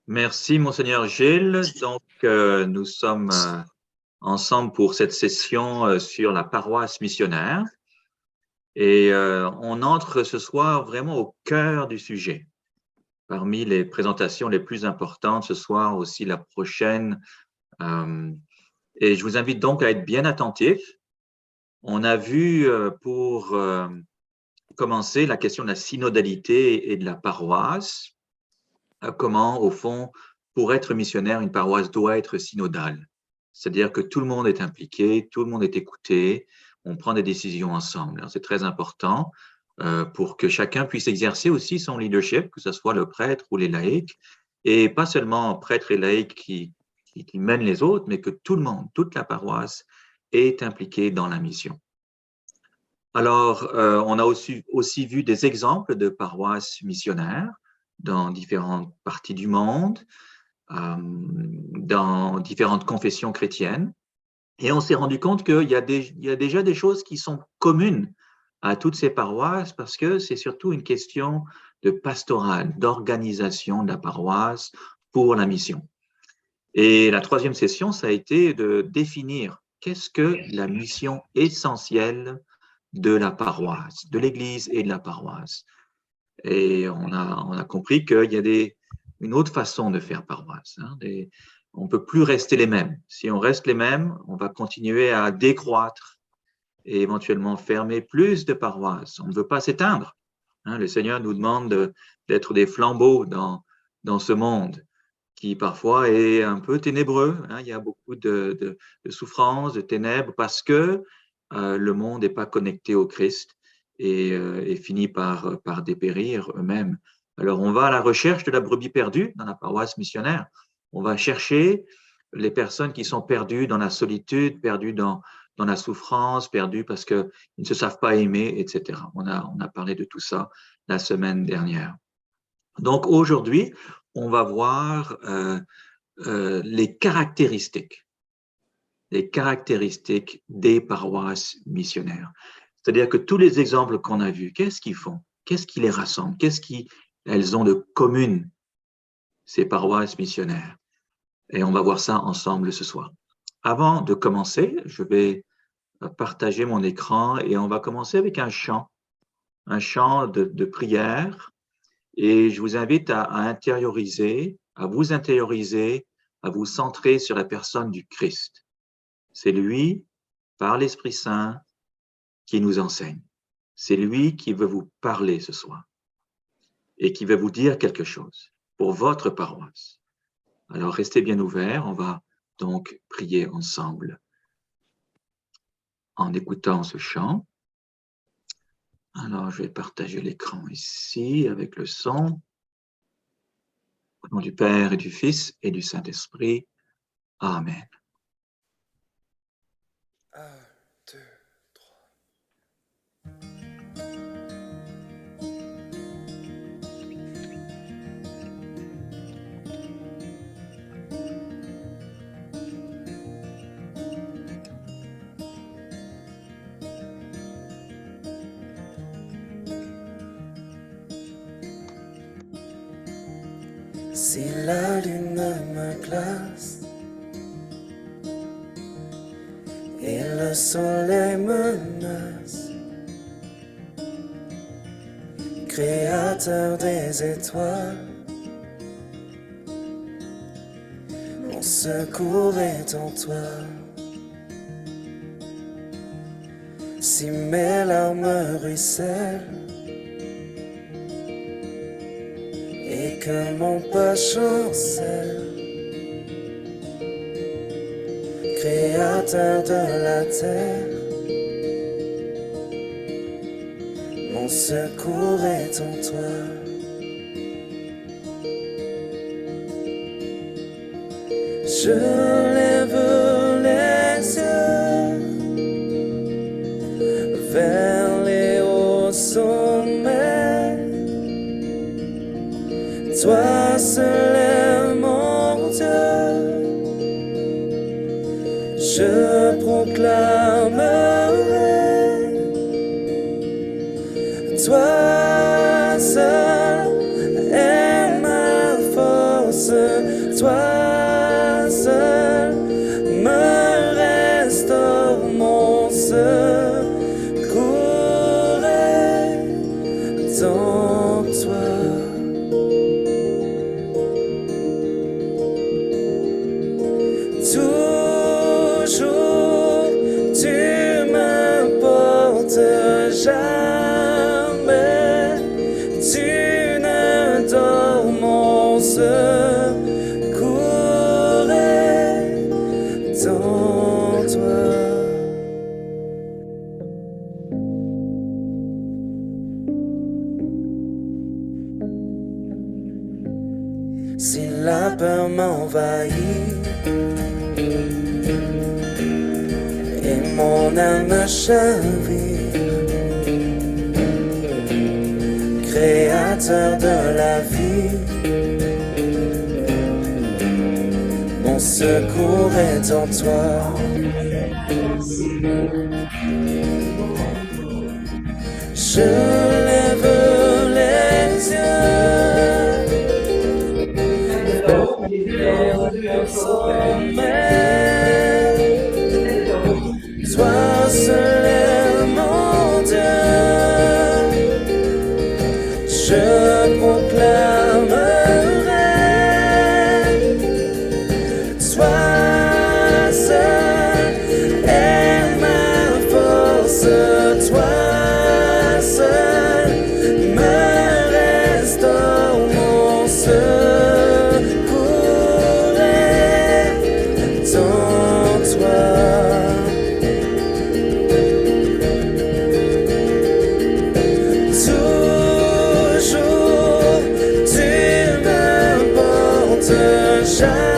Merci, Monseigneur Gilles. Donc, nous sommes ensemble pour cette session sur la paroisse missionnaire et on entre ce soir vraiment au cœur du sujet. Parmi les présentations les plus importantes ce soir, aussi la prochaine. Et je vous invite donc à être bien attentifs. On a vu pour commencer la question de la synodalité et de la paroisse. Comment, au fond, pour être missionnaire, une paroisse doit être synodale. C'est-à-dire que tout le monde est impliqué, tout le monde est écouté, on prend des décisions ensemble. C'est très important pour que chacun puisse exercer aussi son leadership, que ce soit le prêtre ou les laïcs, et pas seulement prêtres et laïcs qui mènent les autres, mais que tout le monde, toute la paroisse est impliquée dans la mission. Alors, on a aussi vu des exemples de paroisses missionnaires dans différentes parties du monde, dans différentes confessions chrétiennes. Et on s'est rendu compte qu'il y a déjà des choses qui sont communes à toutes ces paroisses parce que c'est surtout une question de pastorale, d'organisation de la paroisse pour la mission. Et la troisième session, ça a été de définir qu'est-ce que la mission essentielle de la paroisse, de l'Église et de la paroisse. Et on a compris qu'il y a une autre façon de faire paroisse. On ne peut plus rester les mêmes. Si on reste les mêmes, on va continuer à décroître et éventuellement fermer plus de paroisses. On ne veut pas s'éteindre. Le Seigneur nous demande d'être des flambeaux dans ce monde qui parfois est un peu ténébreux. Il y a beaucoup de souffrances, de ténèbres parce que le monde n'est pas connecté au Christ et finit par dépérir eux-mêmes. Alors, on va à la recherche de la brebis perdue dans la paroisse missionnaire. On va chercher les personnes qui sont perdues dans la solitude, perdues dans la souffrance, perdues parce qu'ils ne se savent pas aimer, etc. On a parlé de tout ça la semaine dernière. Donc, aujourd'hui, on va voir les caractéristiques des paroisses missionnaires. C'est-à-dire que tous les exemples qu'on a vus, qu'est-ce qu'ils font? Qu'est-ce qui les rassemble? Qu'est-ce qu'elles ont de commun, ces paroisses missionnaires? Et on va voir ça ensemble ce soir. Avant de commencer, je vais partager mon écran et on va commencer avec un chant de prière. Et je vous invite à vous intérioriser, à vous centrer sur la personne du Christ. C'est lui, par l'Esprit Saint, qui nous enseigne. C'est lui qui veut vous parler ce soir et qui veut vous dire quelque chose pour votre paroisse. Alors, restez bien ouverts. On va donc prier ensemble en écoutant ce chant. Alors, je vais partager l'écran ici avec le son. Au nom du Père et du Fils et du Saint-Esprit. Amen. 1, 2, 3. Si la lune me glace et le soleil menace, créateur des étoiles, mon secours est en toi. Si mes larmes ruissellent et que mon pas chancelle, créateur de la terre, mon secours est en toi. Je lève les yeux vers les hauts sommets. Toi seul est mon Dieu. Je proclamerai, toi seul est ma force. Toi seul me restaure, mon secours est dans toi. Toujours tu me portes, jamais tu ne dors, mon secours est dans toi. Si la peur m'envahit et mon âme chavire, Créateur de la vie, mon secours est en toi. Je lève les yeux vers le sommet. Toi seul est mon Dieu. Je proclamerai, toi seul est ma force, toi seul me restaure, mon secours est en toi. Jamais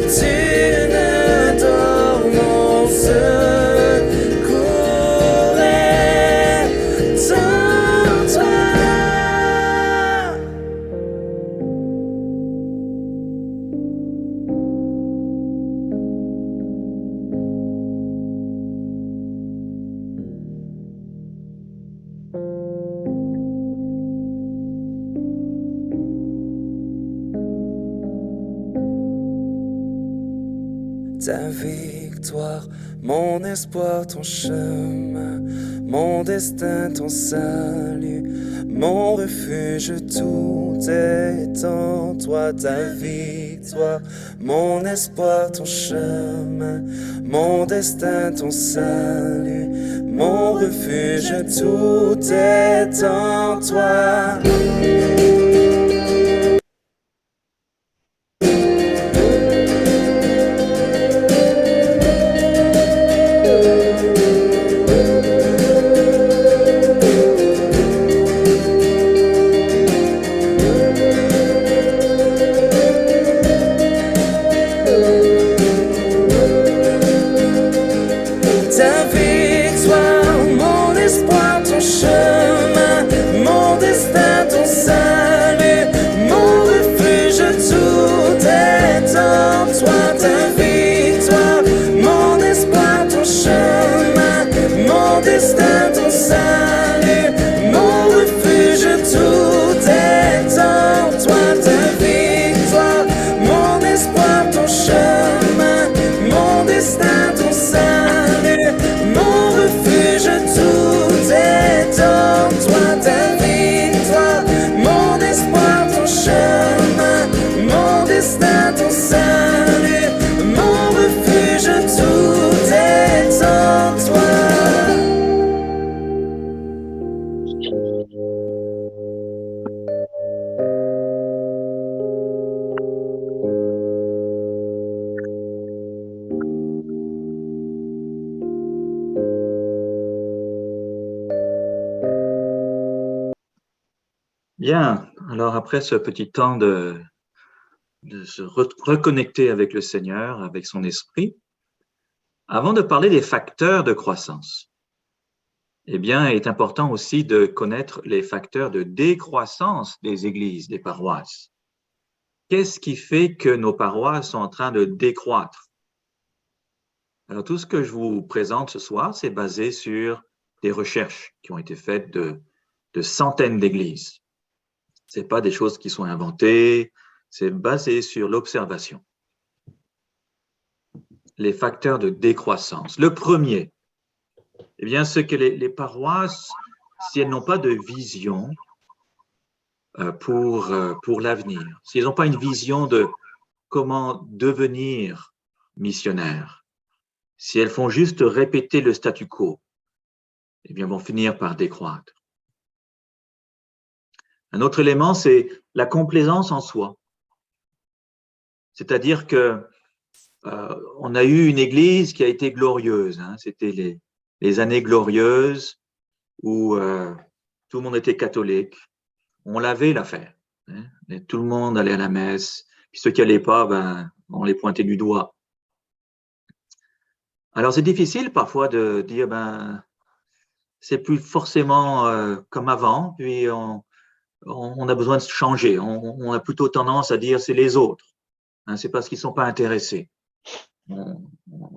tu ne dors, mon secours est en toi. Ta victoire, mon espoir, ton chemin, mon destin, ton salut, mon refuge, tout est en toi. Ta victoire, mon espoir, ton chemin, mon destin, ton salut, mon refuge, tout est en toi. Ta victoire, mon espoir, ton chemin, mon destin, ton salut, mon refuge, tout est en toi. Ta victoire, mon espoir, ton chemin, mon destin, ton salut, mon refuge, tout est en toi. Ta victoire, mon espoir, ton chemin, mon destin, ton salut, mon refuge, tout est en toi. Ta victoire, mon espoir, ton chemin, mon destin, ton salut, mon refuge, tout est en toi. Bien, alors après ce petit temps de se reconnecter avec le Seigneur, avec son esprit, avant de parler des facteurs de croissance, eh bien, il est important aussi de connaître les facteurs de décroissance des églises, des paroisses. Qu'est-ce qui fait que nos paroisses sont en train de décroître? Alors, tout ce que je vous présente ce soir, c'est basé sur des recherches qui ont été faites de centaines d'églises. Ce n'est pas des choses qui sont inventées, c'est basé sur l'observation. Les facteurs de décroissance. Le premier, eh bien, c'est que les paroisses, si elles n'ont pas de vision pour l'avenir, si elles n'ont pas une vision de comment devenir missionnaire, si elles font juste répéter le statu quo, eh bien, vont finir par décroître. Un autre élément, c'est la complaisance en soi. C'est-à-dire que on a eu une église qui a été glorieuse. Hein. C'était les années glorieuses où tout le monde était catholique. On lavait l'affaire. Hein. Tout le monde allait à la messe. Puis ceux qui n'allaient pas, ben, on les pointait du doigt. Alors c'est difficile parfois de dire, ben, c'est plus forcément comme avant. Puis on a besoin de changer. On a plutôt tendance à dire c'est les autres. Hein, c'est parce qu'ils ne sont pas intéressés.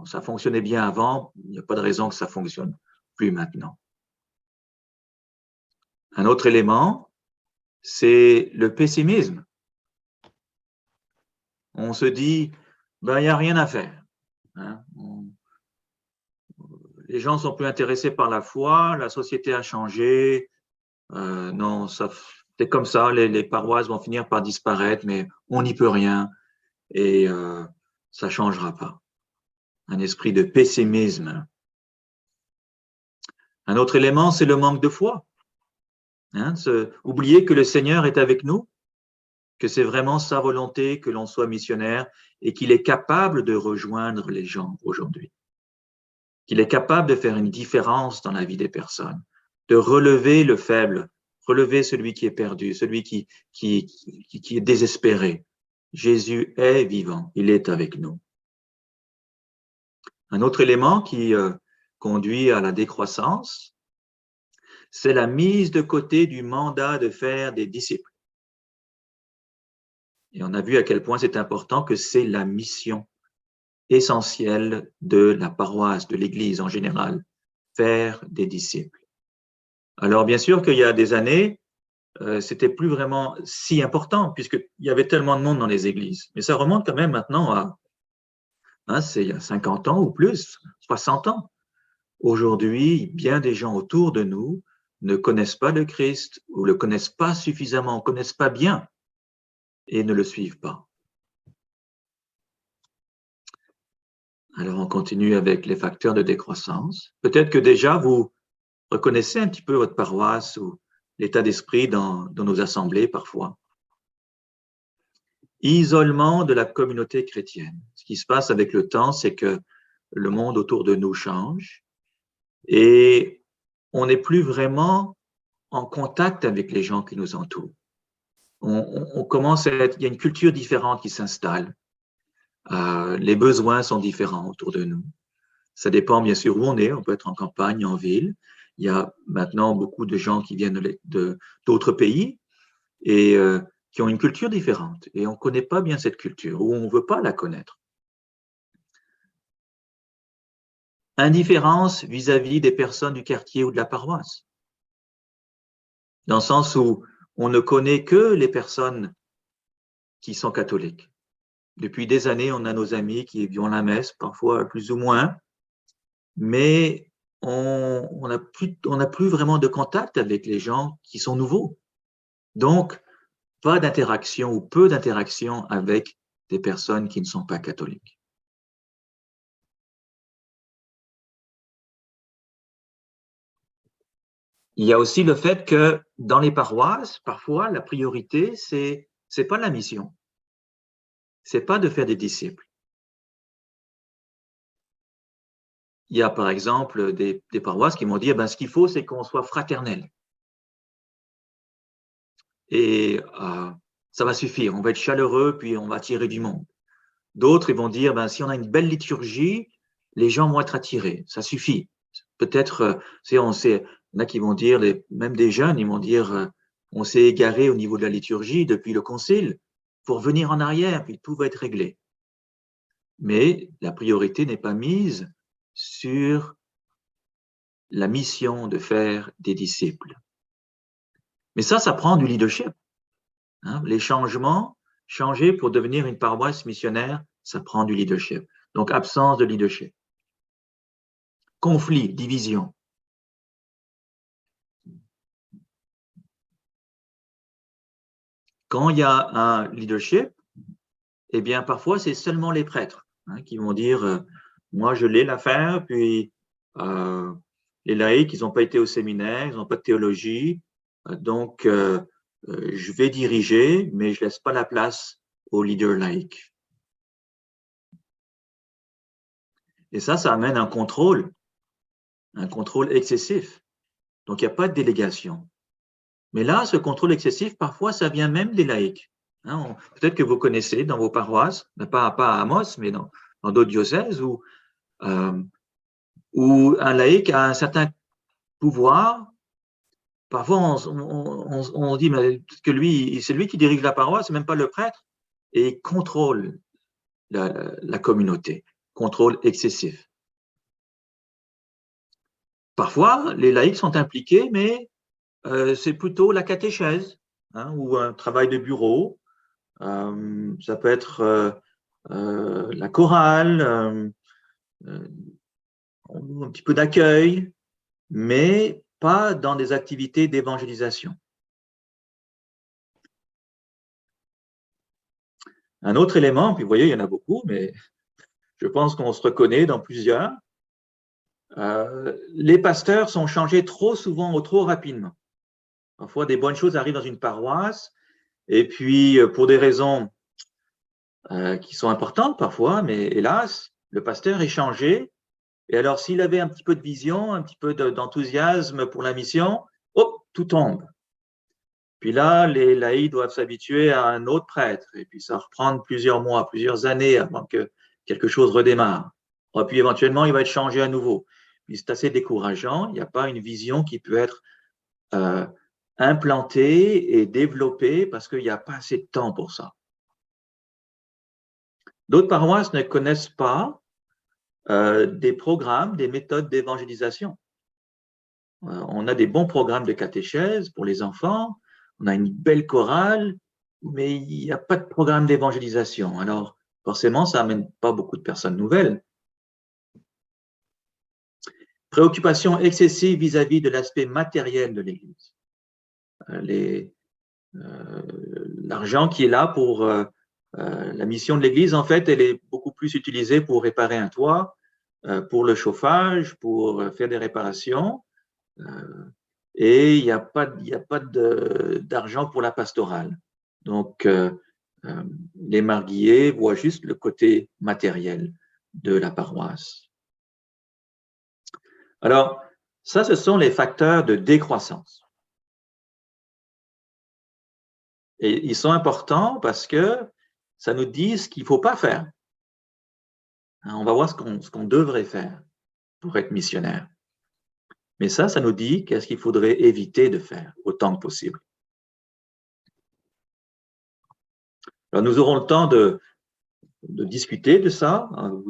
Ça fonctionnait bien avant, il n'y a pas de raison que ça ne fonctionne plus maintenant. Un autre élément, c'est le pessimisme. On se dit, ben, il n'y a rien à faire. Hein. Les gens sont plus intéressés par la foi, la société a changé. Non, c'est comme ça, les paroisses vont finir par disparaître, mais on n'y peut rien et ça ne changera pas. Un esprit de pessimisme. Un autre élément, c'est le manque de foi. Hein, oublier que le Seigneur est avec nous, que c'est vraiment sa volonté que l'on soit missionnaire et qu'il est capable de rejoindre les gens aujourd'hui. Qu'il est capable de faire une différence dans la vie des personnes, de relever le faible, relever celui qui est perdu, celui qui est désespéré. Jésus est vivant, il est avec nous. Un autre élément qui conduit à la décroissance, c'est la mise de côté du mandat de faire des disciples. Et on a vu à quel point c'est important que c'est la mission essentielle de la paroisse, de l'Église en général, faire des disciples. Alors bien sûr qu'il y a des années, c'était plus vraiment si important puisqu'il y avait tellement de monde dans les églises. Mais ça remonte quand même maintenant à, hein, c'est il y a 50 ans ou plus, 60 ans. Aujourd'hui, bien des gens autour de nous ne connaissent pas le Christ ou le connaissent pas suffisamment, ne connaissent pas bien et ne le suivent pas. Alors, on continue avec les facteurs de décroissance. Peut-être que déjà, vous reconnaissez un petit peu votre paroisse ou l'état d'esprit dans nos assemblées parfois. Isolement de la communauté chrétienne. Ce qui se passe avec le temps, c'est que le monde autour de nous change et on n'est plus vraiment en contact avec les gens qui nous entourent. On commence à être, il y a une culture différente qui s'installe. Les besoins sont différents autour de nous. Ça dépend bien sûr où on est. On peut être en campagne, en ville. Il y a maintenant beaucoup de gens qui viennent d'autres pays et qui ont une culture différente. Et on ne connaît pas bien cette culture ou on ne veut pas la connaître. Indifférence vis-à-vis des personnes du quartier ou de la paroisse. Dans le sens où on ne connaît que les personnes qui sont catholiques. Depuis des années, on a nos amis qui vont à la messe, parfois plus ou moins, mais on n'a plus vraiment de contact avec les gens qui sont nouveaux. Donc, pas d'interaction ou peu d'interaction avec des personnes qui ne sont pas catholiques. Il y a aussi le fait que dans les paroisses, parfois, la priorité, c'est pas la mission. C'est pas de faire des disciples. Il y a par exemple des paroisses qui m'ont dit, ben, ce qu'il faut, c'est qu'on soit fraternel. Et ça va suffire, on va être chaleureux, puis on va attirer du monde. D'autres, ils vont dire, ben, si on a une belle liturgie, les gens vont être attirés, ça suffit. Peut-être, il y en a qui vont dire, même des jeunes, ils vont dire, on s'est égaré au niveau de la liturgie depuis le concile, pour venir en arrière, puis tout va être réglé. Mais la priorité n'est pas mise sur la mission de faire des disciples. Mais ça prend du leadership. Hein. Les changements changer pour devenir une paroisse missionnaire, ça prend du leadership. Donc, absence de leadership. Conflit, division. Quand il y a un leadership, eh bien, parfois, c'est seulement les prêtres qui vont dire moi, je l'ai l'affaire, puis les laïcs, ils n'ont pas été au séminaire, ils n'ont pas de théologie, donc je vais diriger, mais je ne laisse pas la place aux leaders laïcs. Et ça amène un contrôle excessif. Donc, il n'y a pas de délégation. Mais là, ce contrôle excessif, parfois, ça vient même des laïcs. Peut-être que vous connaissez dans vos paroisses, pas à Amos, mais dans d'autres diocèses, où un laïc a un certain pouvoir. Parfois, on dit que lui, c'est lui qui dirige la paroisse, c'est même pas le prêtre, et il contrôle la communauté, contrôle excessif. Parfois, les laïcs sont impliqués, mais c'est plutôt la catéchèse ou un travail de bureau. Ça peut être la chorale, un petit peu d'accueil, mais pas dans des activités d'évangélisation. Un autre élément, puis vous voyez, il y en a beaucoup, mais je pense qu'on se reconnaît dans plusieurs. Les pasteurs sont changés trop souvent ou trop rapidement. Parfois, des bonnes choses arrivent dans une paroisse, et puis pour des raisons qui sont importantes parfois, mais hélas, le pasteur est changé. Et alors, s'il avait un petit peu de vision, un petit peu d'enthousiasme pour la mission, hop, tout tombe. Puis là, les laïcs doivent s'habituer à un autre prêtre, et puis ça va reprendre plusieurs mois, plusieurs années avant que quelque chose redémarre. Et puis éventuellement, il va être changé à nouveau. Puis c'est assez décourageant, il n'y a pas une vision qui peut être implantée et développée parce qu'il n'y a pas assez de temps pour ça. D'autres paroisses ne connaissent pas des programmes, des méthodes d'évangélisation. On a des bons programmes de catéchèse pour les enfants, on a une belle chorale, mais il n'y a pas de programme d'évangélisation. Alors, forcément, ça n'amène pas beaucoup de personnes nouvelles. Préoccupation excessive vis-à-vis de l'aspect matériel de l'Église. L'argent qui est là pour la mission de l'Église, en fait, elle est beaucoup plus utilisée pour réparer un toit, pour le chauffage, pour faire des réparations. Et il n'y a pas d'argent pour la pastorale. Donc, les marguilliers voient juste le côté matériel de la paroisse. Alors, ça, ce sont les facteurs de décroissance. Et ils sont importants parce que ça nous dit ce qu'il ne faut pas faire. On va voir ce qu'on devrait faire pour être missionnaire. Mais ça nous dit qu'est-ce qu'il faudrait éviter de faire autant que possible. Alors, nous aurons le temps de discuter de ça. On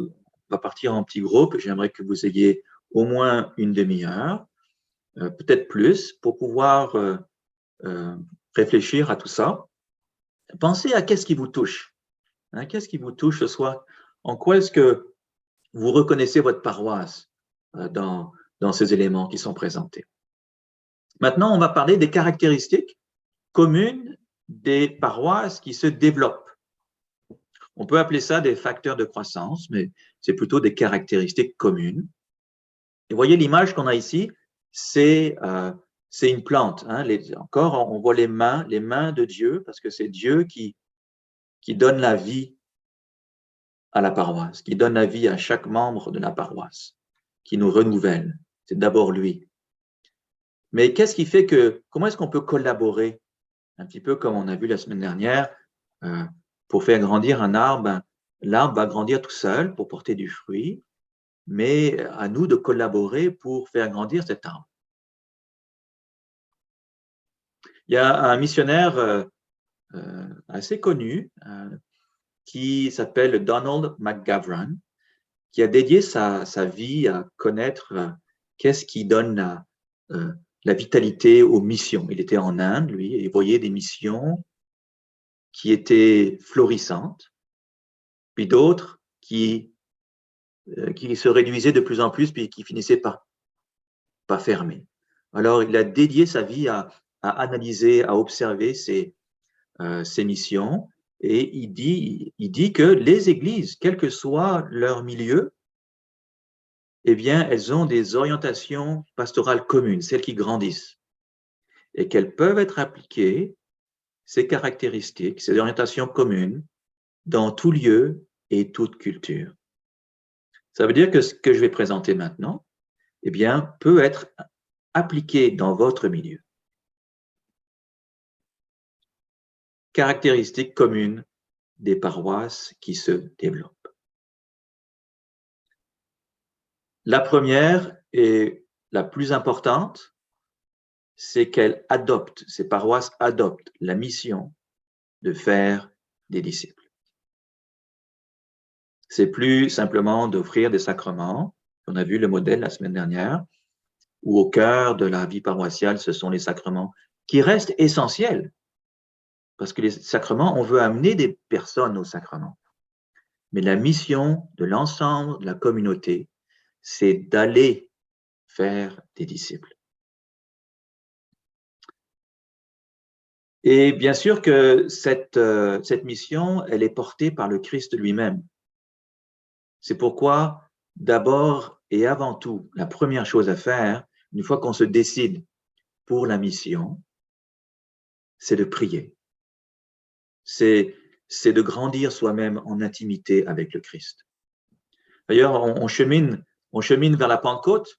va partir en petits groupes. J'aimerais que vous ayez au moins une demi-heure, peut-être plus, pour pouvoir réfléchir à tout ça. Pensez à qu'est-ce qui vous touche. Qu'est-ce qui vous touche ce soir? En quoi est-ce que vous reconnaissez votre paroisse dans ces éléments qui sont présentés? Maintenant, on va parler des caractéristiques communes des paroisses qui se développent. On peut appeler ça des facteurs de croissance, mais c'est plutôt des caractéristiques communes. Et vous voyez l'image qu'on a ici, c'est une plante. Encore, on voit les mains de Dieu, parce que c'est Dieu qui donne la vie à la paroisse, qui donne la vie à chaque membre de la paroisse, qui nous renouvelle. C'est d'abord lui. Mais qu'est-ce qui fait comment est-ce qu'on peut collaborer, un petit peu comme on a vu la semaine dernière, pour faire grandir un arbre? L'arbre va grandir tout seul pour porter du fruit, mais à nous de collaborer pour faire grandir cet arbre. Il y a un missionnaire assez connu qui s'appelle Donald McGavran, qui a dédié sa vie à connaître qu'est-ce qui donne la vitalité aux missions. Il était en Inde, lui, et il voyait des missions qui étaient florissantes, puis d'autres qui se réduisaient de plus en plus, puis qui finissaient par fermer. Alors, il a dédié sa vie à analyser, à observer ces missions, et il dit que les églises, quel que soit leur milieu, eh bien, elles ont des orientations pastorales communes, celles qui grandissent, et qu'elles peuvent être appliquées, ces caractéristiques, ces orientations communes, dans tout lieu et toute culture. Ça veut dire que ce que je vais présenter maintenant, eh bien, peut être appliqué dans votre milieu. Caractéristiques communes des paroisses qui se développent. La première et la plus importante, c'est qu'elles adoptent, ces paroisses adoptent la mission de faire des disciples. C'est plus simplement d'offrir des sacrements. On a vu le modèle la semaine dernière, où au cœur de la vie paroissiale, ce sont les sacrements qui restent essentiels. Parce que les sacrements, on veut amener des personnes aux sacrements. Mais la mission de l'ensemble de la communauté, c'est d'aller faire des disciples. Et bien sûr que cette mission, elle est portée par le Christ lui-même. C'est pourquoi, d'abord et avant tout, la première chose à faire, une fois qu'on se décide pour la mission, c'est de prier. C'est de grandir soi-même en intimité avec le Christ. D'ailleurs, on chemine vers la Pentecôte,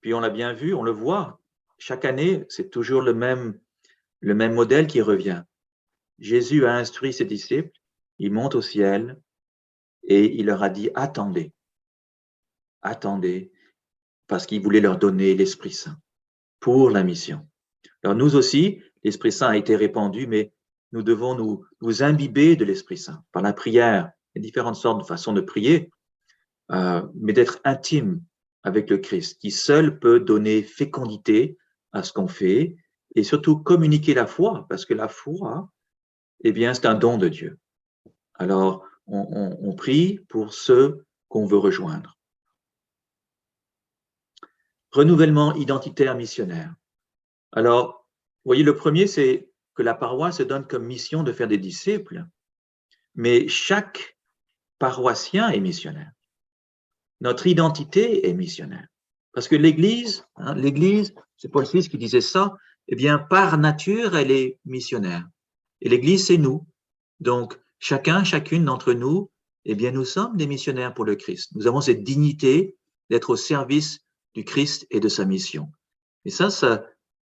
puis on l'a bien vu, on le voit. Chaque année, c'est toujours le même modèle qui revient. Jésus a instruit ses disciples, il monte au ciel et il leur a dit « Attendez, attendez », parce qu'il voulait leur donner l'Esprit Saint pour la mission. Alors nous aussi, l'Esprit Saint a été répandu, mais nous devons nous imbiber de l'Esprit Saint par la prière. Il y a différentes sortes de façons de prier, mais d'être intime avec le Christ, qui seul peut donner fécondité à ce qu'on fait et surtout communiquer la foi, parce que la foi, eh bien, c'est un don de Dieu. Alors, on prie pour ceux qu'on veut rejoindre. Renouvellement identitaire missionnaire. Alors, vous voyez, le premier, c'est que la paroisse se donne comme mission de faire des disciples, mais chaque paroissien est missionnaire. Notre identité est missionnaire. Parce que l'Église, c'est Paul VI qui disait ça, eh bien, par nature, elle est missionnaire. Et l'Église, c'est nous. Donc, chacune d'entre nous, eh bien, nous sommes des missionnaires pour le Christ. Nous avons cette dignité d'être au service du Christ et de sa mission. Et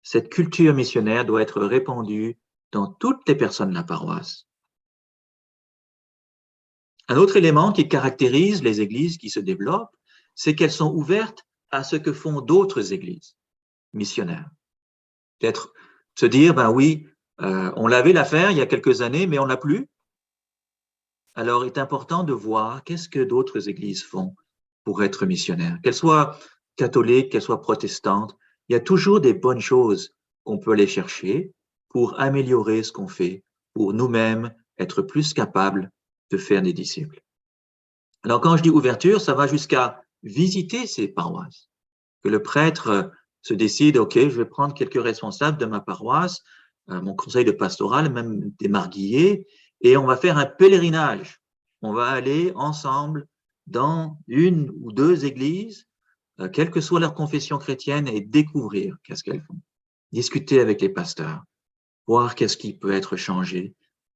cette culture missionnaire doit être répandue dans toutes les personnes de la paroisse. Un autre élément qui caractérise les églises qui se développent, c'est qu'elles sont ouvertes à ce que font d'autres églises missionnaires. Peut-être se dire, ben oui, on l'avait l'affaire il y a quelques années, mais on l'a plus. Alors, il est important de voir qu'est-ce que d'autres églises font pour être missionnaires. Qu'elles soient catholiques, qu'elles soient protestantes, il y a toujours des bonnes choses qu'on peut aller chercher pour améliorer ce qu'on fait, pour nous-mêmes être plus capables de faire des disciples. Alors, quand je dis ouverture, ça va jusqu'à visiter ces paroisses. Que le prêtre se décide, OK, je vais prendre quelques responsables de ma paroisse, mon conseil de pastoral, même des marguilliers, et on va faire un pèlerinage. On va aller ensemble dans une ou deux églises, quelle que soit leur confession chrétienne, et découvrir qu'est-ce qu'elles font. Discuter avec les pasteurs, voir qu'est-ce qui peut être changé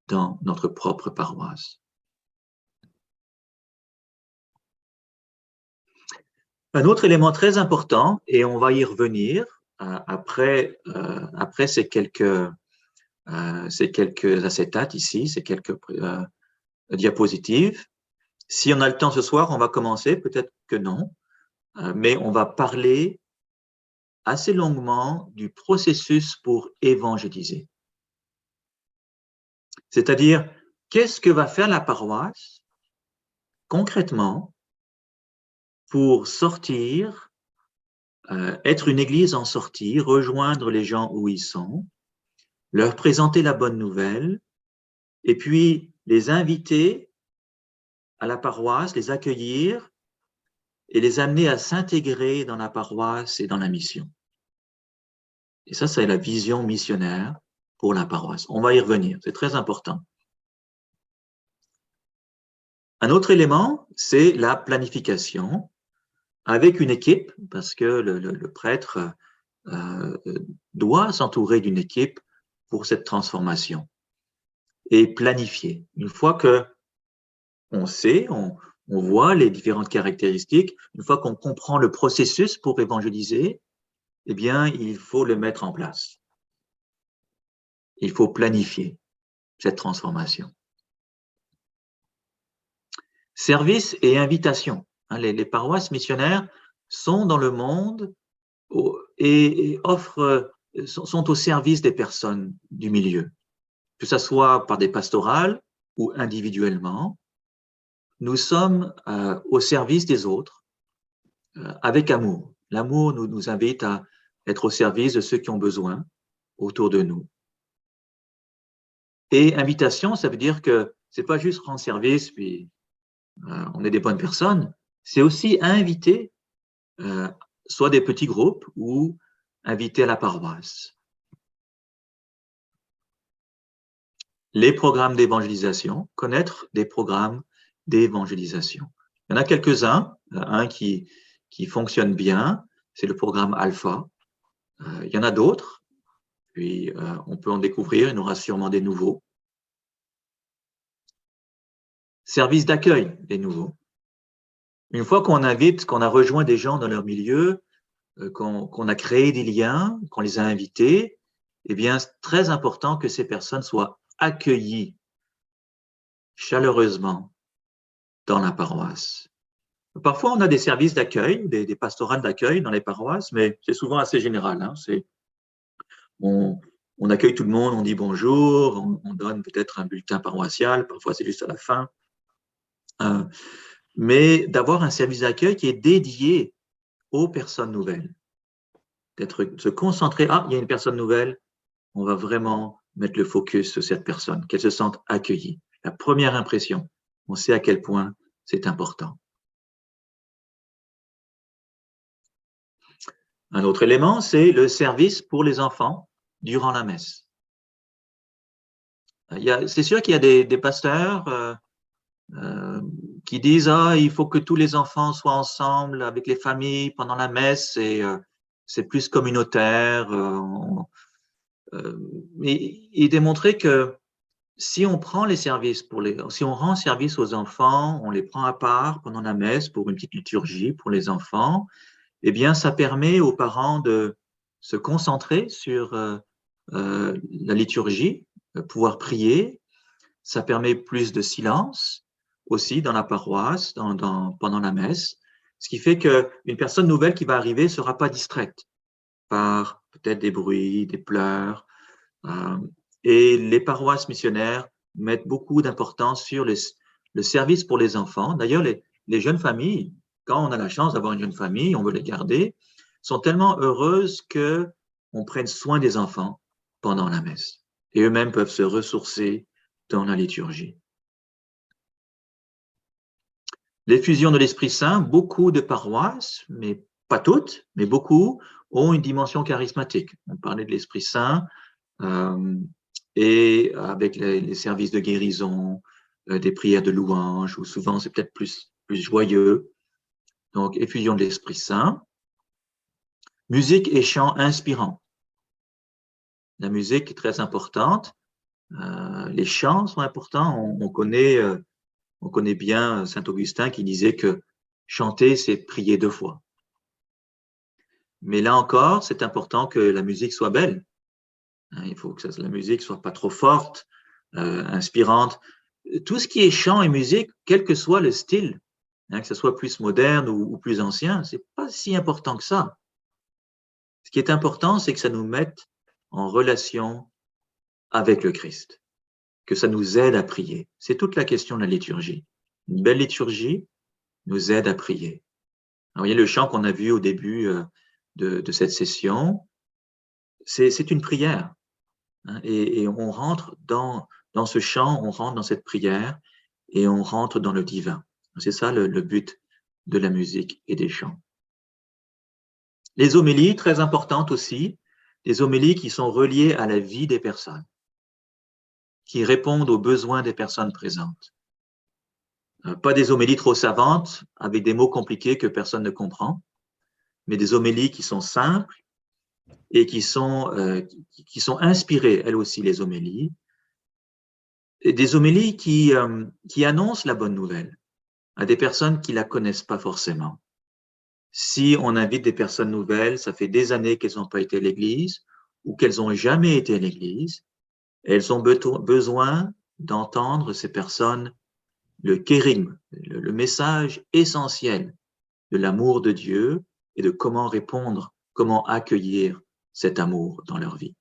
dans notre propre paroisse. Un autre élément très important, et on va y revenir après ces quelques acétates ici, ces quelques diapositives. Si on a le temps ce soir, on va commencer, peut-être que non, mais on va parler assez longuement du processus pour évangéliser. C'est-à-dire, qu'est-ce que va faire la paroisse concrètement pour sortir, être une église en sortie, rejoindre les gens où ils sont, leur présenter la bonne nouvelle et puis les inviter à la paroisse, les accueillir et les amener à s'intégrer dans la paroisse et dans la mission. Et ça, c'est la vision missionnaire pour la paroisse. On va y revenir, c'est très important. Un autre élément, c'est la planification avec une équipe, parce que le prêtre doit s'entourer d'une équipe pour cette transformation et planifier. Une fois que on sait, on voit les différentes caractéristiques, une fois qu'on comprend le processus pour évangéliser, eh bien, il faut le mettre en place. Il faut planifier cette transformation. Service et invitation. Les paroisses missionnaires sont dans le monde et sont au service des personnes du milieu, que ce soit par des pastorales ou individuellement. Nous sommes au service des autres avec amour. L'amour nous invite à être au service de ceux qui ont besoin autour de nous. Et invitation, ça veut dire que c'est pas juste rendre service, puis on est des bonnes personnes, c'est aussi inviter soit des petits groupes ou inviter à la paroisse. Les programmes d'évangélisation, connaître des programmes d'évangélisation. Il y en a quelques-uns, un qui fonctionne bien, c'est le programme Alpha. Il y en a d'autres, puis on peut en découvrir, il y en aura sûrement des nouveaux. Service d'accueil des nouveaux. Une fois qu'on invite, qu'on a rejoint des gens dans leur milieu, qu'on a créé des liens, qu'on les a invités, eh bien, c'est très important que ces personnes soient accueillies chaleureusement dans la paroisse. Parfois, on a des services d'accueil, des pastorales d'accueil dans les paroisses, mais c'est souvent assez général. On accueille tout le monde, on dit bonjour, on donne peut-être un bulletin paroissial, parfois c'est juste à la fin. Mais d'avoir un service d'accueil qui est dédié aux personnes nouvelles. Se concentrer, il y a une personne nouvelle, on va vraiment mettre le focus sur cette personne, qu'elle se sente accueillie. La première impression, on sait à quel point c'est important. Un autre élément, c'est le service pour les enfants durant la messe. C'est sûr qu'il y a des pasteurs qui disent il faut que tous les enfants soient ensemble avec les familles pendant la messe et c'est plus communautaire. Mais il est démontré que si on prend les services si on rend service aux enfants, on les prend à part pendant la messe pour une petite liturgie pour les enfants, eh bien, ça permet aux parents de se concentrer sur la liturgie, pouvoir prier. Ça permet plus de silence aussi dans la paroisse, pendant la messe, ce qui fait qu'une personne nouvelle qui va arriver ne sera pas distraite par peut-être des bruits, des pleurs. Et les paroisses missionnaires mettent beaucoup d'importance sur le service pour les enfants. D'ailleurs, les jeunes familles, quand on a la chance d'avoir une jeune famille, on veut les garder, sont tellement heureuses qu'on prenne soin des enfants pendant la messe. Et eux-mêmes peuvent se ressourcer dans la liturgie. L'effusion de l'Esprit Saint, beaucoup de paroisses, mais pas toutes, mais beaucoup, ont une dimension charismatique. On parlait de l'Esprit Saint et avec les services de guérison, des prières de louange, où souvent c'est peut-être plus joyeux. Donc, effusion de l'Esprit Saint. Musique et chant inspirants. La musique est très importante. Les chants sont importants. On connaît bien saint Augustin qui disait que chanter, c'est prier 2 fois. Mais là encore, c'est important que la musique soit belle. Il faut que la musique soit pas trop forte, inspirante. Tout ce qui est chant et musique, quel que soit le style, que ce soit plus moderne ou plus ancien, c'est pas si important que ça. Ce qui est important, c'est que ça nous mette en relation avec le Christ, que ça nous aide à prier. C'est toute la question de la liturgie. Une belle liturgie nous aide à prier. Alors, il y a le chant qu'on a vu au début de cette session, c'est une prière. Et on rentre dans dans ce chant, on rentre dans cette prière et on rentre dans le divin. C'est ça le but de la musique et des chants. Les homélies, très importantes aussi, des homélies qui sont reliées à la vie des personnes, qui répondent aux besoins des personnes présentes. Pas des homélies trop savantes, avec des mots compliqués que personne ne comprend, mais des homélies qui sont simples et qui sont inspirées, elles aussi, les homélies, et des homélies qui annoncent la bonne nouvelle à des personnes qui ne la connaissent pas forcément. Si on invite des personnes nouvelles, ça fait des années qu'elles n'ont pas été à l'église ou qu'elles n'ont jamais été à l'église, elles ont besoin d'entendre ces personnes le kérigme, le message essentiel de l'amour de Dieu et de comment répondre, comment accueillir cet amour dans leur vie.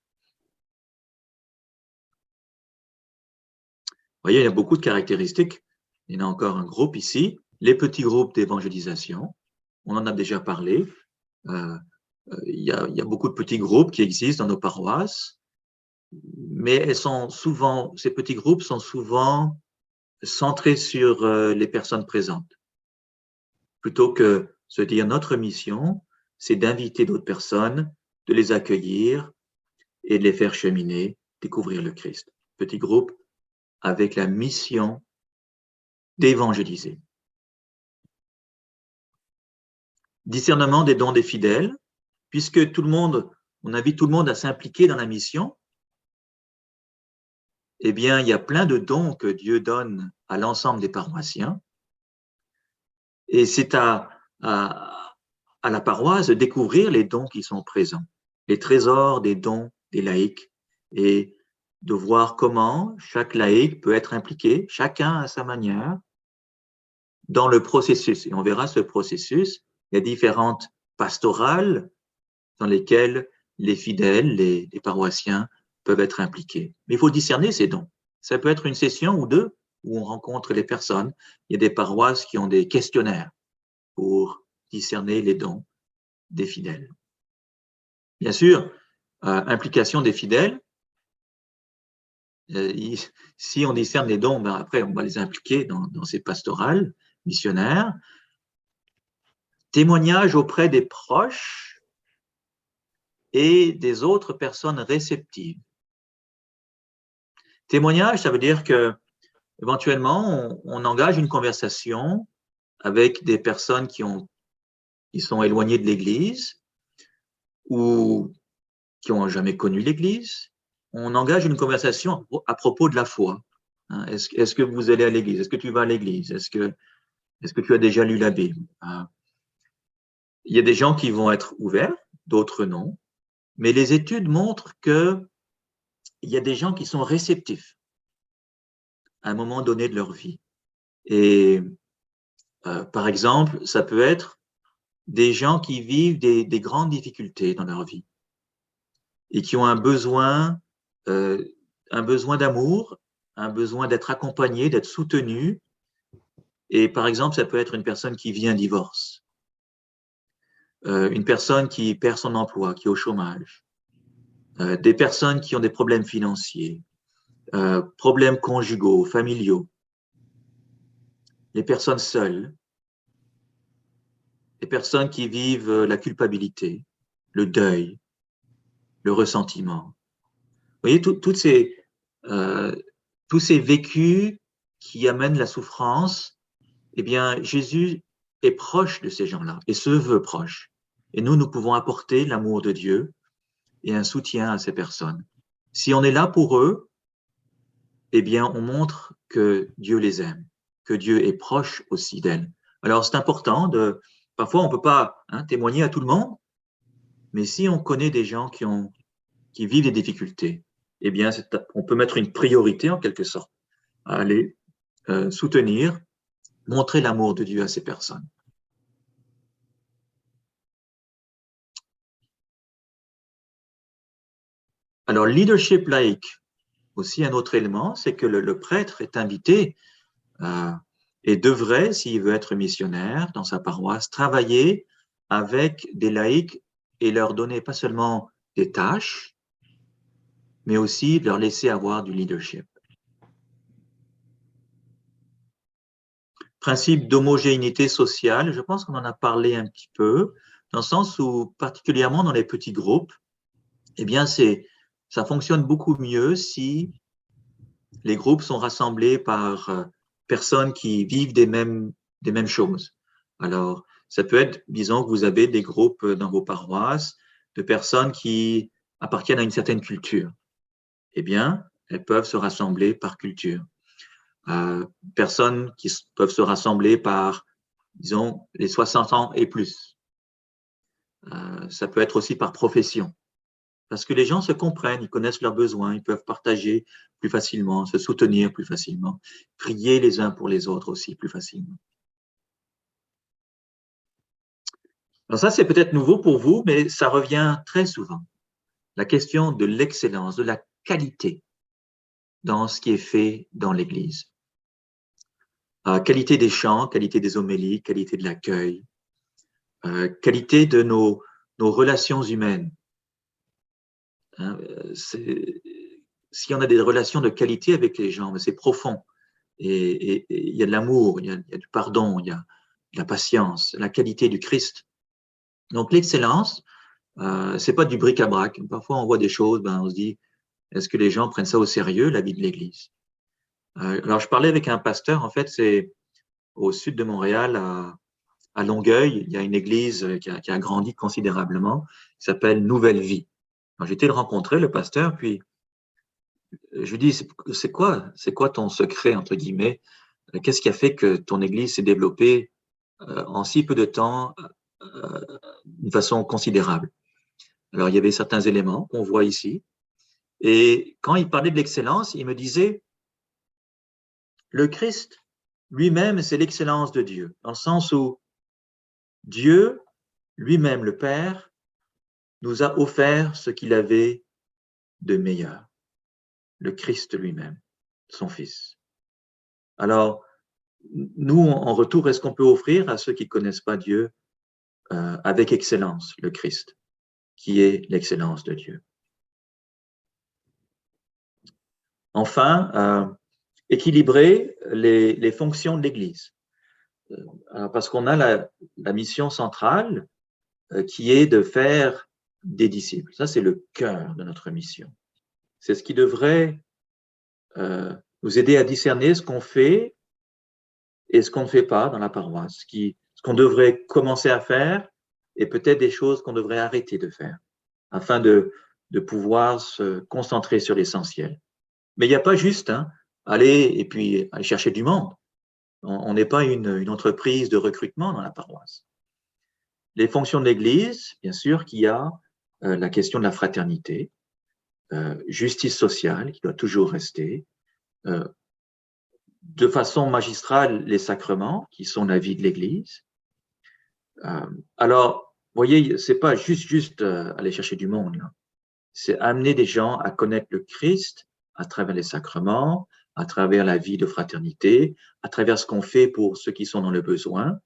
Vous voyez, il y a beaucoup de caractéristiques. Il y en a encore un groupe ici, les petits groupes d'évangélisation. On en a déjà parlé. Il y a beaucoup de petits groupes qui existent dans nos paroisses, mais ces petits groupes sont souvent centrés sur les personnes présentes. Plutôt que se dire notre mission, c'est d'inviter d'autres personnes, de les accueillir et de les faire cheminer, découvrir le Christ. Petit groupe avec la mission d'évangéliser. Discernement des dons des fidèles, puisque on invite tout le monde à s'impliquer dans la mission, eh bien, il y a plein de dons que Dieu donne à l'ensemble des paroissiens. Et c'est à la paroisse de découvrir les dons qui sont présents, les trésors des dons des laïcs, et de voir comment chaque laïc peut être impliqué, chacun à sa manière, dans le processus. Et on verra ce processus. Il y a différentes pastorales dans lesquelles les fidèles, les paroissiens peuvent être impliqués. Mais il faut discerner ces dons. Ça peut être une session ou deux où on rencontre les personnes. Il y a des paroisses qui ont des questionnaires pour discerner les dons des fidèles. Bien sûr, implication des fidèles. Si on discerne les dons, ben après, on va les impliquer dans ces pastorales missionnaires. Témoignage auprès des proches et des autres personnes réceptives. Témoignage, ça veut dire que éventuellement, on engage une conversation avec des personnes qui sont éloignées de l'Église ou qui n'ont jamais connu l'Église. On engage une conversation à propos de la foi. Est-ce que vous allez à l'Église? Est-ce que tu vas à l'Église? Est-ce que tu as déjà lu la Bible? Il y a des gens qui vont être ouverts, d'autres non. Mais les études montrent qu'il y a des gens qui sont réceptifs à un moment donné de leur vie. Et par exemple, ça peut être des gens qui vivent des grandes difficultés dans leur vie et qui ont un besoin d'amour, un besoin d'être accompagné, d'être soutenu. Et par exemple, ça peut être une personne qui vit un divorce, une personne qui perd son emploi, qui est au chômage, des personnes qui ont des problèmes financiers, problèmes conjugaux, familiaux, les personnes seules, les personnes qui vivent la culpabilité, le deuil, le ressentiment. Vous voyez, tous ces vécus qui amènent la souffrance, eh bien, Jésus est proche de ces gens-là et se veut proche. Et nous pouvons apporter l'amour de Dieu et un soutien à ces personnes. Si on est là pour eux, eh bien, on montre que Dieu les aime, que Dieu est proche aussi d'elles. Alors, c'est important parfois, on ne peut pas témoigner à tout le monde, mais si on connaît des gens qui vivent des difficultés, eh bien, on peut mettre une priorité, en quelque sorte, à aller soutenir, montrer l'amour de Dieu à ces personnes. Alors, leadership laïque, aussi un autre élément, c'est que le prêtre est invité et devrait, s'il veut être missionnaire dans sa paroisse, travailler avec des laïcs et leur donner pas seulement des tâches, mais aussi leur laisser avoir du leadership. principe d'homogénéité sociale, je pense qu'on en a parlé un petit peu, dans le sens où, particulièrement dans les petits groupes, eh bien, ça fonctionne beaucoup mieux si les groupes sont rassemblés par personnes qui vivent des mêmes choses. Alors, ça peut être, disons que vous avez des groupes dans vos paroisses de personnes qui appartiennent à une certaine culture. Eh bien, elles peuvent se rassembler par culture. Personnes qui peuvent se rassembler par, disons, les 60 ans et plus. Ça peut être aussi par profession. Parce que les gens se comprennent, ils connaissent leurs besoins, ils peuvent partager plus facilement, se soutenir plus facilement, prier les uns pour les autres aussi plus facilement. Alors ça, c'est peut-être nouveau pour vous, mais ça revient très souvent. La question de l'excellence, de la qualité dans ce qui est fait dans l'Église. Qualité des chants, qualité des homélies, qualité de l'accueil, qualité de nos relations humaines. Hein, si on a des relations de qualité avec les gens, c'est profond. Et il y a de l'amour, il y a du pardon, il y a de la patience, la qualité du Christ. Donc l'excellence, c'est pas du bric-à-brac. Parfois on voit des choses, on se dit, est-ce que les gens prennent ça au sérieux, la vie de l'Église? Alors je parlais avec un pasteur, en fait c'est au sud de Montréal, à Longueuil, il y a une église qui a grandi considérablement, qui s'appelle Nouvelle Vie. J'ai été le rencontrer, le pasteur, puis je lui dis, c'est quoi ton secret, entre guillemets? Qu'est-ce qui a fait que ton église s'est développée en si peu de temps d'une façon considérable? Alors, il y avait certains éléments qu'on voit ici. Et quand il parlait de l'excellence, il me disait, le Christ lui-même, c'est l'excellence de Dieu, dans le sens où Dieu, lui-même, le Père, nous a offert ce qu'il avait de meilleur, le Christ lui-même, son Fils. Alors, nous, en retour, est-ce qu'on peut offrir à ceux qui ne connaissent pas Dieu avec excellence le Christ, qui est l'excellence de Dieu? Enfin, équilibrer les fonctions de l'Église. Parce qu'on a la mission centrale qui est de faire des disciples. Ça, c'est le cœur de notre mission. C'est ce qui devrait nous aider à discerner ce qu'on fait et ce qu'on ne fait pas dans la paroisse, ce qu'on devrait commencer à faire et peut-être des choses qu'on devrait arrêter de faire afin de pouvoir se concentrer sur l'essentiel. Mais il n'y a pas juste aller chercher du monde. On n'est pas une entreprise de recrutement dans la paroisse. Les fonctions de l'Église, bien sûr qu'il y a la question de la fraternité, justice sociale qui doit toujours rester, de façon magistrale les sacrements qui sont la vie de l'Église. Alors, vous voyez, c'est pas juste aller chercher du monde, là. C'est amener des gens à connaître le Christ à travers les sacrements, à travers la vie de fraternité, à travers ce qu'on fait pour ceux qui sont dans le besoin,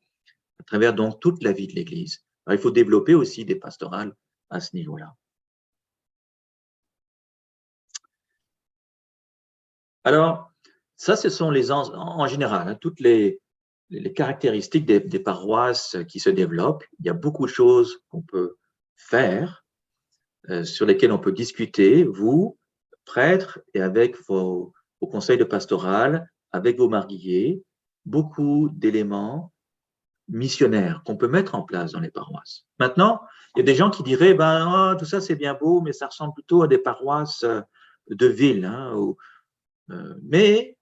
à travers donc toute la vie de l'Église. Alors, il faut développer aussi des pastorales à ce niveau-là. Alors, ça, ce sont en général, toutes les caractéristiques des paroisses qui se développent. Il y a beaucoup de choses qu'on peut faire, sur lesquelles on peut discuter, vous, prêtres, et avec vos conseils de pastoral, avec vos marguilliers, beaucoup d'éléments missionnaires qu'on peut mettre en place dans les paroisses. Maintenant, il y a des gens qui diraient, tout ça c'est bien beau, mais ça ressemble plutôt à des paroisses de ville. Mais,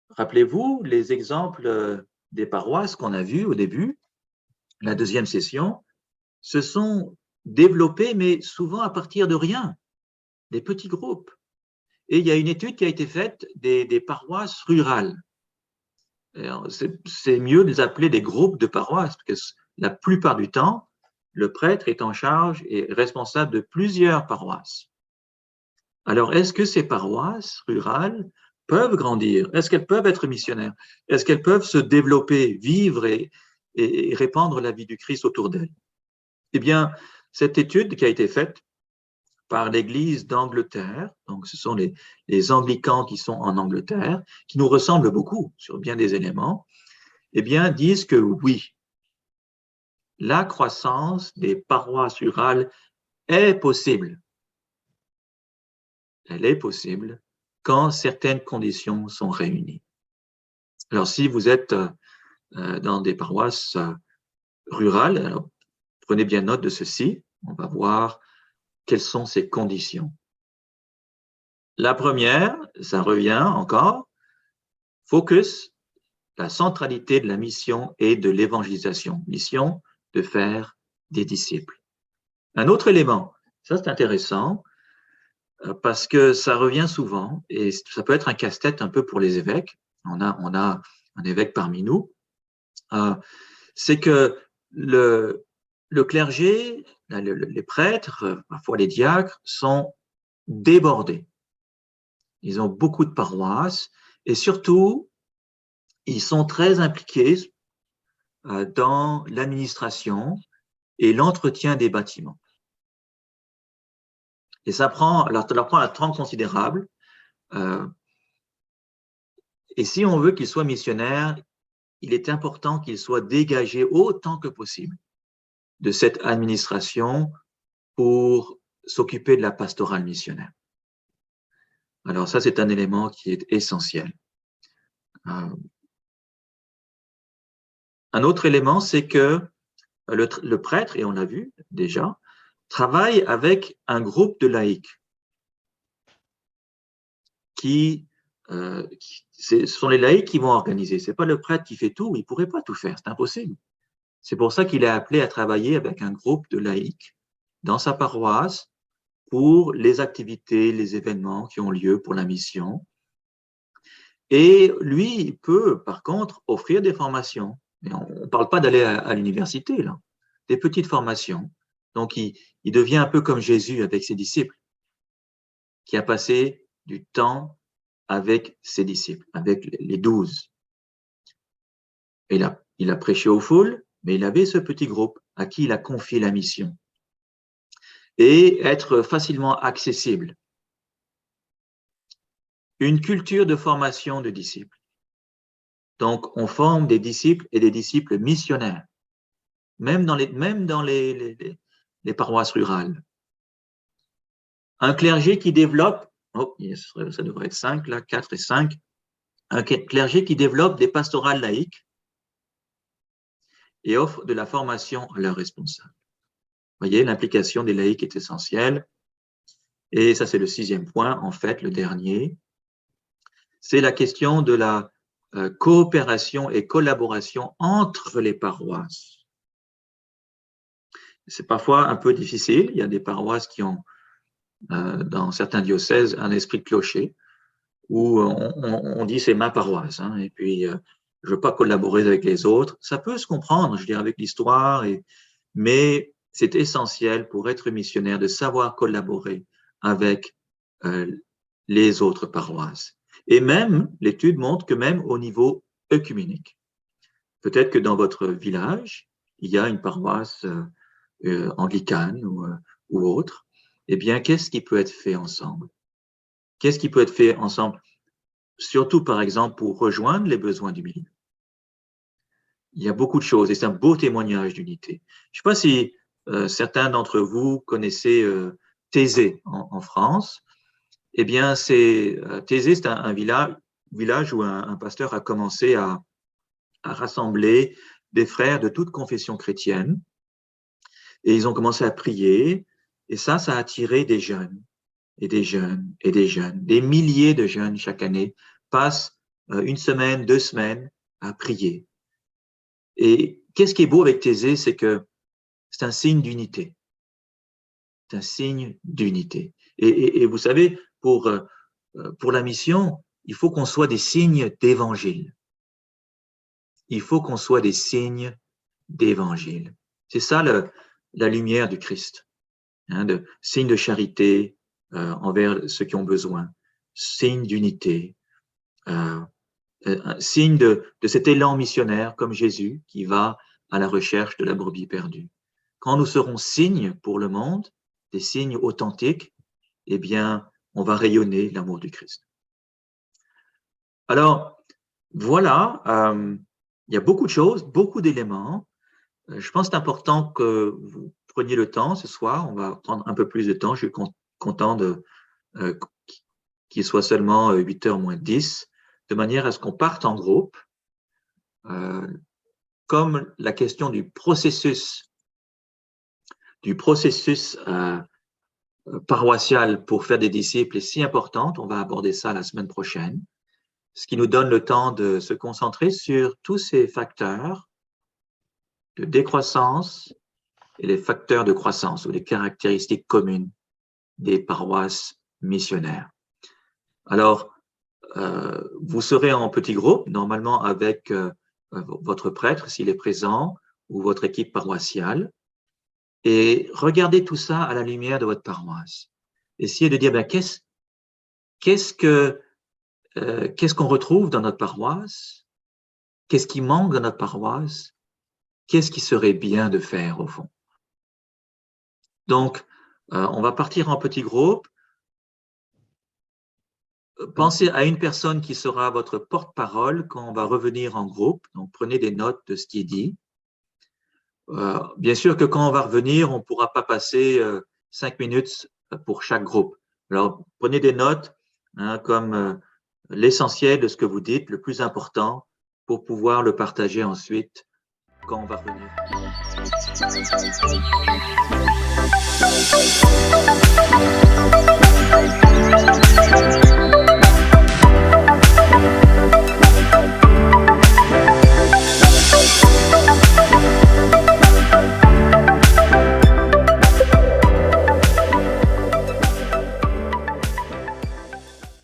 rappelez-vous, les exemples des paroisses qu'on a vues au début, la deuxième session, se sont développées, mais souvent à partir de rien, des petits groupes. Et il y a une étude qui a été faite des paroisses rurales. C'est mieux de les appeler des groupes de paroisses, parce que la plupart du temps, le prêtre est en charge et responsable de plusieurs paroisses. Alors, est-ce que ces paroisses rurales peuvent grandir? Est-ce qu'elles peuvent être missionnaires? Est-ce qu'elles peuvent se développer, vivre et répandre la vie du Christ autour d'elles? Eh bien, cette étude qui a été faite par l'Église d'Angleterre, donc ce sont les anglicans qui sont en Angleterre, qui nous ressemblent beaucoup sur bien des éléments, eh bien, disent que oui, la croissance des paroisses rurales est possible. Elle est possible quand certaines conditions sont réunies. Alors, si vous êtes dans des paroisses rurales, alors, prenez bien note de ceci. On va voir quelles sont ces conditions. La première, ça revient encore, focus, la centralité de la mission et de l'évangélisation. Mission de faire des disciples. Un autre élément, ça c'est intéressant, parce que ça revient souvent et ça peut être un casse-tête un peu pour les évêques. On a un évêque parmi nous. C'est que le clergé, les prêtres, parfois les diacres, sont débordés. Ils ont beaucoup de paroisses et surtout, ils sont très impliqués dans l'administration et l'entretien des bâtiments. Et ça leur prend un temps considérable. Et si on veut qu'ils soient missionnaires, il est important qu'ils soient dégagés autant que possible de cette administration pour s'occuper de la pastorale missionnaire. Alors ça, c'est un élément qui est essentiel. Un autre élément, c'est que le prêtre, et on l'a vu déjà, travaille avec un groupe de laïcs ce sont les laïcs qui vont organiser. Ce n'est pas le prêtre qui fait tout, il ne pourrait pas tout faire, c'est impossible. C'est pour ça qu'il est appelé à travailler avec un groupe de laïcs dans sa paroisse pour les activités, les événements qui ont lieu pour la mission. Et lui, il peut, par contre, offrir des formations. Mais on ne parle pas d'aller à l'université, là. Des petites formations. Donc, il devient un peu comme Jésus avec ses disciples, qui a passé du temps avec ses disciples, avec les 12. Et il a prêché aux foules, mais il avait ce petit groupe à qui il a confié la mission. Et être facilement accessible. Une culture de formation de disciples. Donc, on forme des disciples et des disciples missionnaires, même dans les paroisses rurales. Un clergé qui développe, ça devrait être 5, là, 4 et 5, un clergé qui développe des pastorales laïques et offre de la formation à leurs responsables. Vous voyez, l'implication des laïcs est essentielle. Et ça, c'est le 6e point, en fait, le dernier. C'est la question de la coopération et collaboration entre les paroisses. C'est parfois un peu difficile. Il y a des paroisses qui ont, dans certains diocèses, un esprit de clocher, où on dit c'est ma paroisse, hein, et puis je ne veux pas collaborer avec les autres. Ça peut se comprendre, je veux dire, avec l'histoire, mais c'est essentiel pour être missionnaire de savoir collaborer avec les autres paroisses. Et même, l'étude montre que même au niveau œcuménique, peut-être que dans votre village, il y a une paroisse anglicane ou autre, eh bien, qu'est-ce qui peut être fait ensemble? Qu'est-ce qui peut être fait ensemble? Surtout, par exemple, pour rejoindre les besoins du milieu. Il y a beaucoup de choses et c'est un beau témoignage d'unité. Je ne sais pas si certains d'entre vous connaissez Thésée en France. Eh bien, Thésée, c'est un village où un pasteur a commencé à rassembler des frères de toute confession chrétienne et ils ont commencé à prier et ça a attiré des jeunes et des jeunes et des jeunes. Des milliers de jeunes chaque année passent 1 semaine, 2 semaines à prier. Et qu'est-ce qui est beau avec Thésée, c'est que c'est un signe d'unité. C'est un signe d'unité. Et vous savez, pour la mission, il faut qu'on soit des signes d'évangile. Il faut qu'on soit des signes d'évangile. C'est ça la lumière du Christ. Hein, signe de charité envers ceux qui ont besoin. Signe d'unité. Signe de cet élan missionnaire comme Jésus qui va à la recherche de la brebis perdue. Quand nous serons signes pour le monde, des signes authentiques, eh bien, on va rayonner l'amour du Christ. Alors, voilà, il y a beaucoup de choses, beaucoup d'éléments. Je pense que c'est important que vous preniez le temps ce soir. On va prendre un peu plus de temps. Je suis content qu'il soit seulement 8h moins 10, de manière à ce qu'on parte en groupe. Comme la question du processus paroissial pour faire des disciples est si importante, on va aborder ça la semaine prochaine, ce qui nous donne le temps de se concentrer sur tous ces facteurs de décroissance et les facteurs de croissance ou les caractéristiques communes des paroisses missionnaires. Alors, vous serez en petit groupe, normalement avec votre prêtre s'il est présent ou votre équipe paroissiale, et regardez tout ça à la lumière de votre paroisse. Essayez de dire, ben, qu'est-ce qu'on retrouve dans notre paroisse? Qu'est-ce qui manque dans notre paroisse? Qu'est-ce qui serait bien de faire au fond? Donc, on va partir en petit groupe. Pensez à une personne qui sera votre porte-parole quand on va revenir en groupe. Donc, prenez des notes de ce qui est dit. Bien sûr que quand on va revenir, on ne pourra pas passer 5 minutes pour chaque groupe. Alors, prenez des notes comme l'essentiel de ce que vous dites, le plus important, pour pouvoir le partager ensuite quand on va revenir.